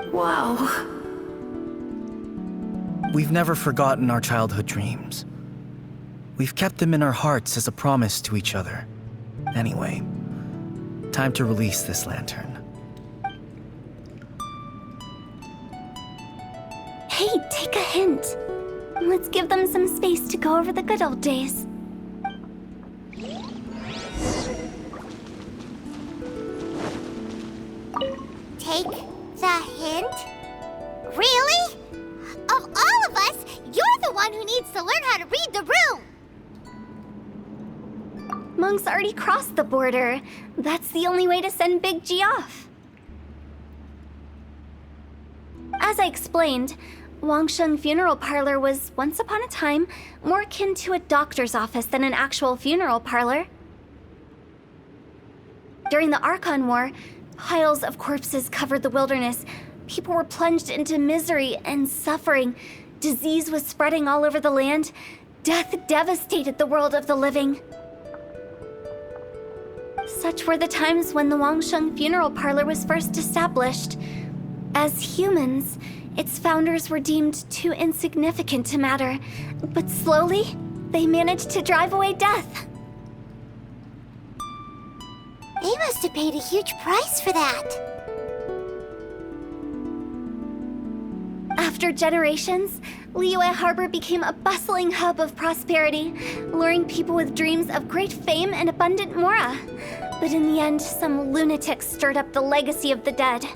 Wow. We've never forgotten our childhood dreams. We've kept them in our hearts as a promise to each other. Anyway, time to release this lantern. Hey, take a hint. Let's give them some space to go over the good old days. Take the hint? Really? Of all of us, you're the one who needs to learn how to read the room! Monk's already crossed the border. That's the only way to send Big G off. As I explained, Wangsheng Funeral Parlor was, once upon a time, more akin to a doctor's office than an actual funeral parlor. During the Archon War, piles of corpses covered the wilderness. People were plunged into misery and suffering. Disease was spreading all over the land. Death devastated the world of the living. Such were the times when the Wangsheng Funeral Parlor was first established. As humans, its founders were deemed too insignificant to matter, but slowly, they managed to drive away death. They must have paid a huge price for that. After generations, Liyue Harbor became a bustling hub of prosperity, luring people with dreams of great fame and abundant mora. But in the end, some lunatics stirred up the legacy of the dead.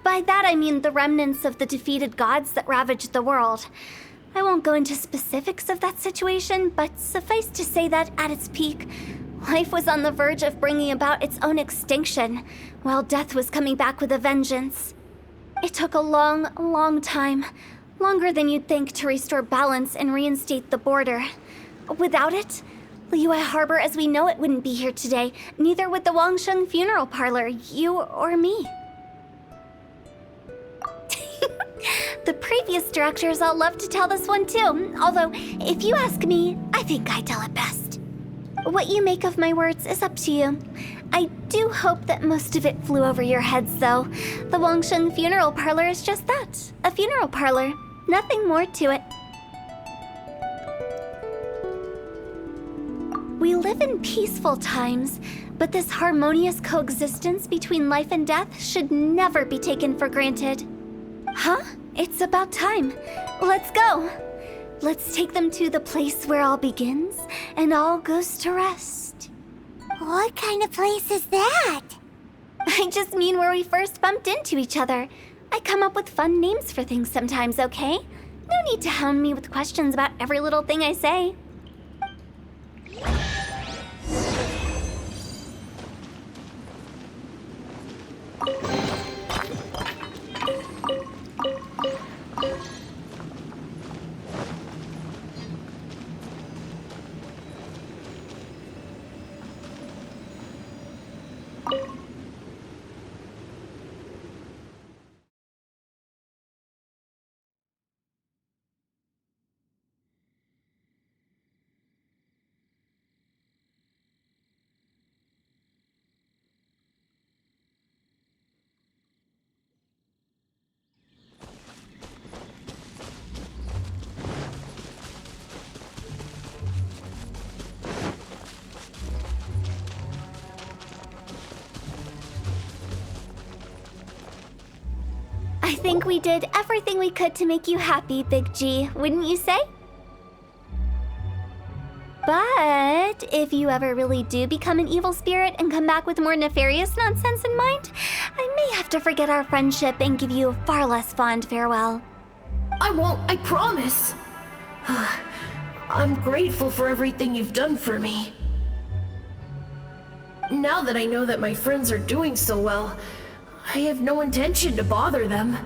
By that I mean the remnants of the defeated gods that ravaged the world. I won't go into specifics of that situation, but suffice to say that at its peak, life was on the verge of bringing about its own extinction, while death was coming back with a vengeance. It took a long, long time, longer than you'd think, to restore balance and reinstate the border. Without it, Liyue Harbor as we know it wouldn't be here today, neither would the Wangsheng Funeral Parlor, you or me. The previous directors all love to tell this one too, although, if you ask me, I think I tell it best. What you make of my words is up to you. I do hope that most of it flew over your heads, though. The Wangsheng Funeral Parlor is just that, a funeral parlor. Nothing more to it. We live in peaceful times, but this harmonious coexistence between life and death should never be taken for granted. Huh? It's about time. Let's go. Let's take them to the place where all begins and all goes to rest. What kind of place is that? I just mean where we first bumped into each other. I come up with fun names for things sometimes, okay? No need to hound me with questions about every little thing I say. I think we did everything we could to make you happy, Big G, wouldn't you say? But if you ever really do become an evil spirit and come back with more nefarious nonsense in mind, I may have to forget our friendship and give you a far less fond farewell. I won't, I promise. I'm grateful for everything you've done for me. Now that I know that my friends are doing so well, I have no intention to bother them.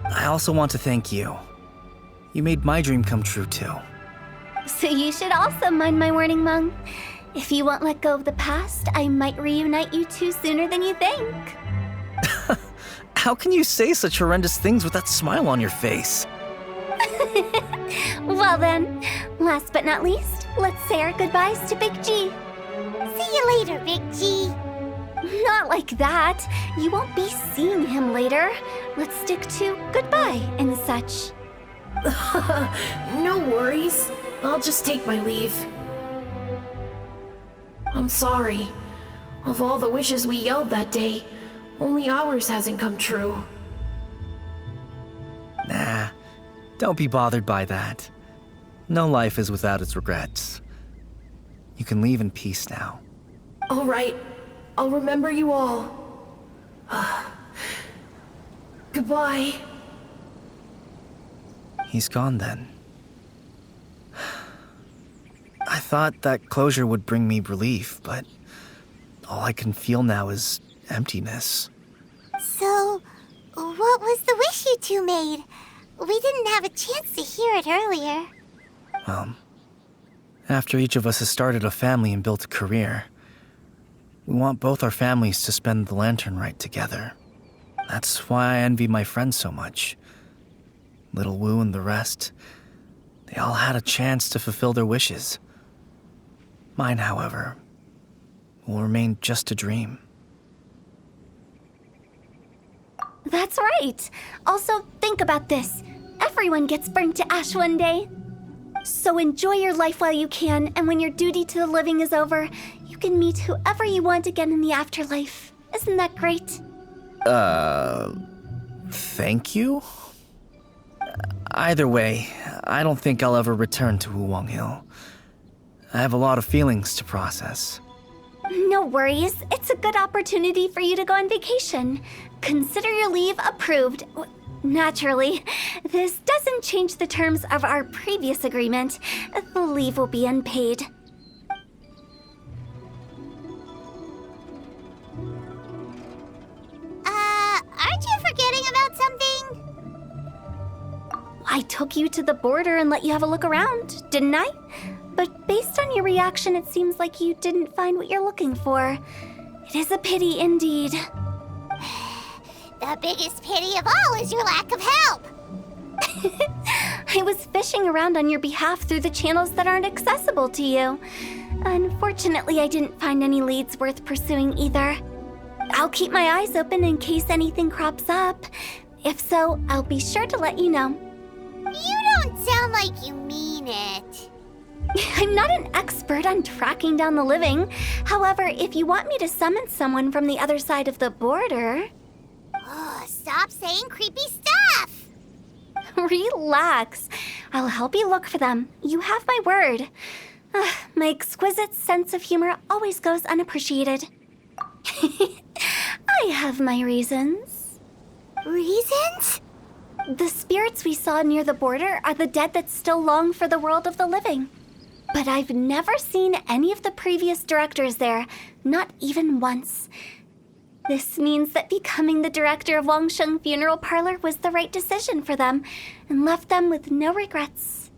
I also want to thank you. You made my dream come true too. So you should also mind my warning, Mung. If you won't let go of the past, I might reunite you two sooner than you think. How can you say such horrendous things with that smile on your face? Well then, last but not least, let's say our goodbyes to Big G. See you later, Big G. not like that. You won't be seeing him later. Let's stick to goodbye and such. No worries. I'll just take my leave. I'm sorry. Of all the wishes we yelled that day, only ours hasn't come true. Nah, don't be bothered by that. No life is without its regrets. You can leave in peace now. All right. I'll remember you all. Goodbye. He's gone then. I thought that closure would bring me relief, but all I can feel now is emptiness. So, what was the wish you two made? We didn't have a chance to hear it earlier. Well, after each of us has started a family and built a career, we want both our families to spend the Lantern Rite together. That's why I envy my friends so much. Little Wu and the rest, they all had a chance to fulfill their wishes. Mine, however, will remain just a dream. That's right. Also, think about this. Everyone gets burnt to ash one day. So enjoy your life while you can, and when your duty to the living is over, you can meet whoever you want again in the afterlife. Isn't that great? Thank you? Either way, I don't think I'll ever return to Wuwang Hill. I have a lot of feelings to process. No worries. It's a good opportunity for you to go on vacation. Consider your leave approved. Naturally, this doesn't change the terms of our previous agreement. The leave will be unpaid. Aren't you forgetting about something? I took you to the border and let you have a look around, didn't I? But based on your reaction, it seems like you didn't find what you're looking for. It is a pity indeed. The biggest pity of all is your lack of help. I was fishing around on your behalf through the channels that aren't accessible to you. Unfortunately, I didn't find any leads worth pursuing either. I'll keep my eyes open in case anything crops up. If so, I'll be sure to let you know. You don't sound like you mean it. I'm not an expert on tracking down the living. However, if you want me to summon someone from the other side of the border... Oh, stop saying creepy stuff. Relax. I'll help you look for them. You have my word. My exquisite sense of humor always goes unappreciated. I have my reasons. Reasons? The spirits we saw near the border are the dead that still long for the world of the living. But I've never seen any of the previous directors there, not even once. This means that becoming the director of Wangsheng Funeral Parlor was the right decision for them, and left them with no regrets.